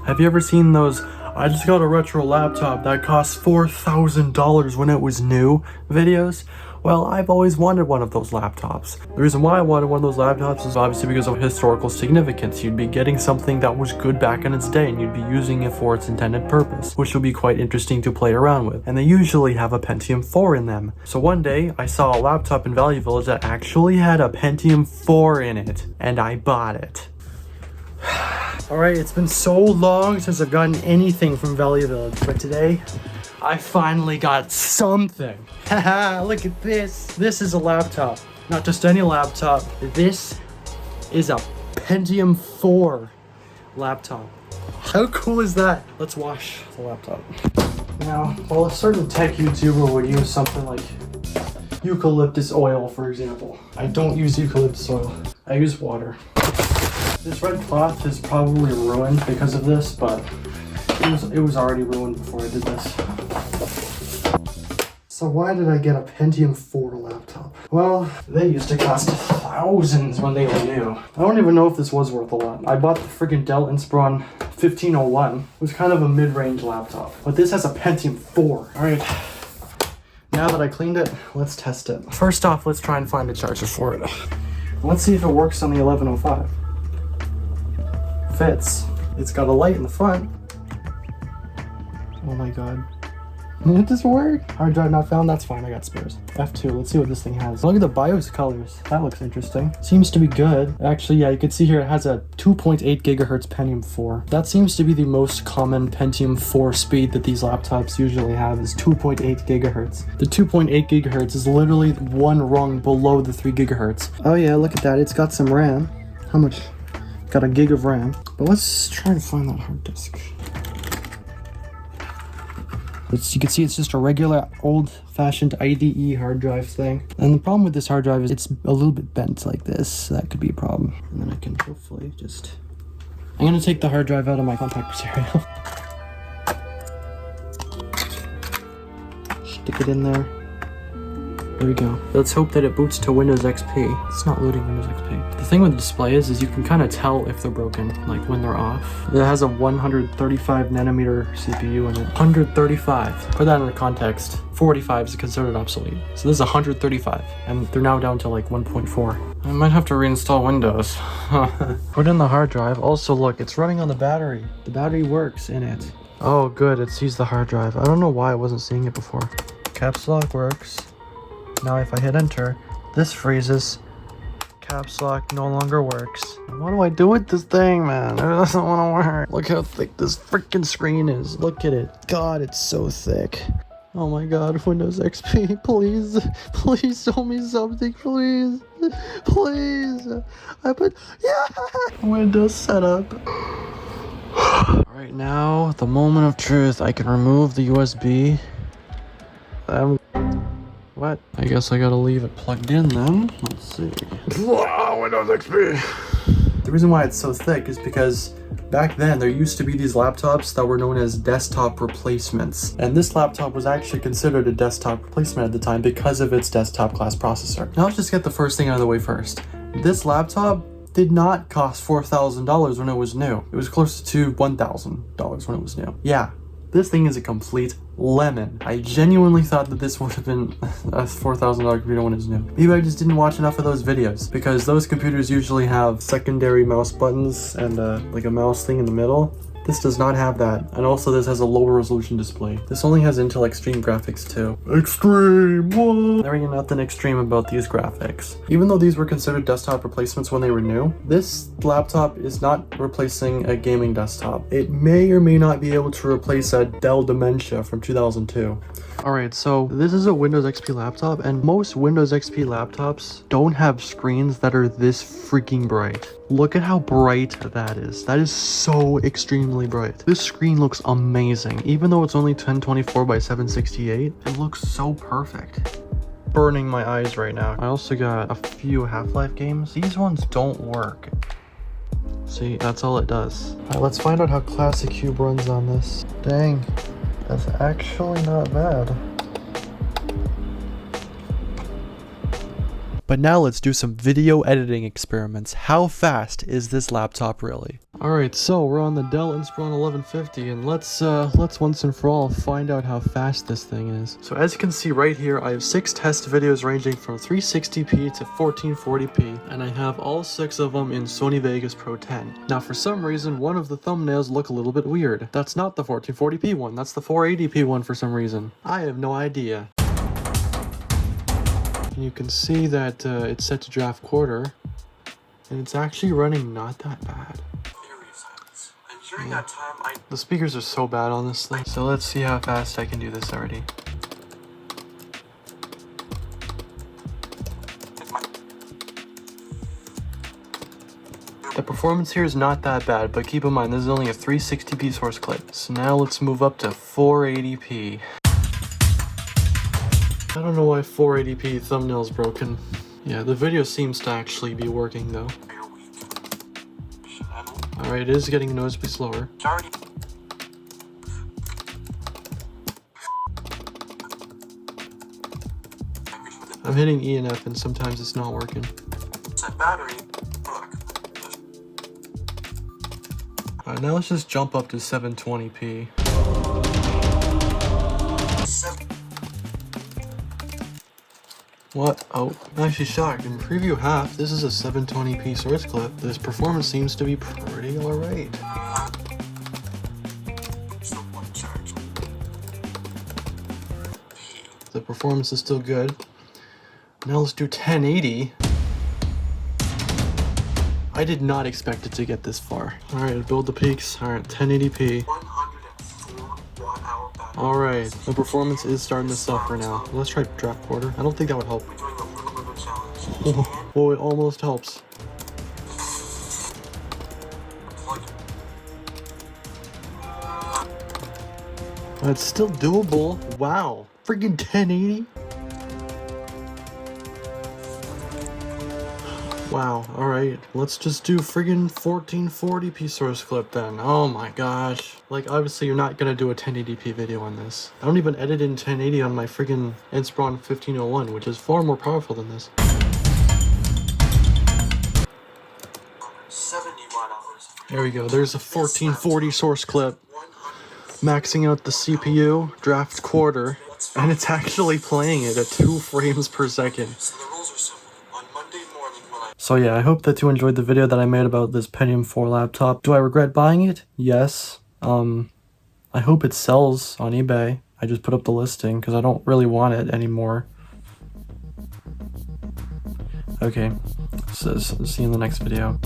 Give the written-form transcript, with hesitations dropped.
Have you ever seen those, I just got a retro laptop that cost $4,000 when it was new videos? Well, I've always wanted one of those laptops. The reason why I wanted one of those laptops is obviously because of historical significance. You'd be getting something that was good back in its day and you'd be using it for its intended purpose, which will be quite interesting to play around with. And they usually have a Pentium 4 in them. So one day I saw a laptop in Value Village that actually had a Pentium 4 in it, and I bought it. Alright, it's been so long since I've gotten anything from Value Village, but today I finally got something. Haha, look at this. This is a laptop. Not just any laptop. This is a Pentium 4 laptop. How cool is that? Let's wash the laptop. Now, while a certain tech YouTuber would use something like eucalyptus oil, for example, I don't use eucalyptus oil. I use water. This red cloth is probably ruined because of this, but it was already ruined before I did this. So why did I get a Pentium 4 laptop? Well, they used to cost thousands when they were new. I don't even know if this was worth a lot. I bought the freaking Dell Inspiron 1501. It was kind of a mid-range laptop. But this has a Pentium 4. Alright, now that I cleaned it, let's test it. First off, let's try and find a charger for it. Let's see if it works on the 1105. Fits. It's got a light in the front. Oh my god. Did this work? Hard drive not found? That's fine, I got spares. F2, let's see what this thing has. Look at the BIOS colors. That looks interesting. Seems to be good. Actually, yeah, you can see here it has a 2.8 gigahertz Pentium 4. That seems to be the most common Pentium 4 speed that these laptops usually have, is 2.8 gigahertz. The 2.8 gigahertz is literally one rung below the 3 gigahertz. Oh yeah, look at that. It's got some RAM. How much? Got a gig of RAM. But let's try to find that hard disk. You can see it's just a regular old-fashioned IDE hard drive thing. And the problem with this hard drive is it's a little bit bent like this. So that could be a problem. And then I can hopefully just... I'm going to take the hard drive out of my compact material. Stick it in there. There we go. Let's hope that it boots to Windows XP. It's not loading Windows XP. The thing with the display is you can kind of tell if they're broken, like when they're off. It has a 135 nanometer CPU in it. 135. Put that into context. 45 is considered obsolete. So this is 135, and they're now down to like 1.4. I might have to reinstall Windows. Put in the hard drive. Also, look, it's running on the battery. The battery works in it. Oh, good. It sees the hard drive. I don't know why I wasn't seeing it before. Caps lock works. Now if I hit enter, this freezes. Caps lock no longer works. What do I do with this thing, man? It doesn't want to work. Look how thick this freaking screen is. Look at it. God, it's so thick. Oh my god, Windows XP, please. Please show me something, please. Please. Windows setup. Alright, now, the moment of truth. I can remove the USB. What? I guess I gotta leave it plugged in then. Let's see. Wow, Windows XP! The reason why it's so thick is because back then there used to be these laptops that were known as desktop replacements. And this laptop was actually considered a desktop replacement at the time because of its desktop class processor. Now let's just get the first thing out of the way first. This laptop did not cost $4,000 when it was new. It was closer to $1,000 when it was new. Yeah. This thing is a complete lemon. I genuinely thought that this would have been a $4,000 computer when it was new. Maybe I just didn't watch enough of those videos, because those computers usually have secondary mouse buttons and like a mouse thing in the middle. This does not have that, and also this has a lower resolution display. This only has Intel Extreme graphics too. Extreme! What? There ain't nothing extreme about these graphics. Even though these were considered desktop replacements when they were new, this laptop is not replacing a gaming desktop. It may or may not be able to replace a Dell Dementia from 2002. Alright, so this is a Windows XP laptop, and most Windows XP laptops don't have screens that are this freaking bright. Look at how bright that is. That is so extremely bright. This screen looks amazing. Even though it's only 1024 by 768, it looks so perfect. Burning my eyes right now. I also got a few Half-Life games. These ones don't work. See, that's all it does. Alright, let's find out how Classic Cube runs on this. Dang. That's actually not bad. But now let's do some video editing experiments. How fast is this laptop really? Alright, so we're on the Dell Inspiron 1150 and let's once and for all find out how fast this thing is. So as you can see right here, I have 6 test videos ranging from 360p to 1440p, and I have all 6 of them in Sony Vegas Pro 10. Now for some reason, one of the thumbnails look a little bit weird. That's not the 1440p one, that's the 480p one for some reason. I have no idea. And you can see that it's set to draft quarter, and it's actually running not that bad. During that time, the speakers are so bad on this thing. So let's see how fast I can do this already. The performance here is not that bad, but keep in mind this is only a 360p source clip. So now let's move up to 480p. I don't know why 480p thumbnail's broken. Yeah, the video seems to actually be working though. Alright, it is getting noticeably slower. I'm hitting E and F and sometimes it's not working. Alright, now let's just jump up to 720p. What? Oh, I'm actually shocked. In preview half, this is a 720p source clip. This performance seems to be pretty alright. The performance is still good. Now let's do 1080. I did not expect it to get this far. Alright, build the peaks. Alright, 1080p. Alright, the performance is starting to suffer now. Let's try draft quarter. I don't think that would help. Oh, it almost helps. It's still doable. Wow. Freaking 1080? Wow, alright, let's just do friggin' 1440p source clip then. Oh my gosh. Like, obviously you're not gonna do a 1080p video on this. I don't even edit in 1080 on my friggin' Inspiron 1501, which is far more powerful than this. 71 hours. There we go, there's a 1440 source clip. Maxing out the CPU, draft quarter, and it's actually playing it at 2 frames per second. So yeah, I hope that you enjoyed the video that I made about this Pentium 4 laptop. Do I regret buying it? Yes. I hope it sells on eBay. I just put up the listing because I don't really want it anymore. Okay, so see you in the next video.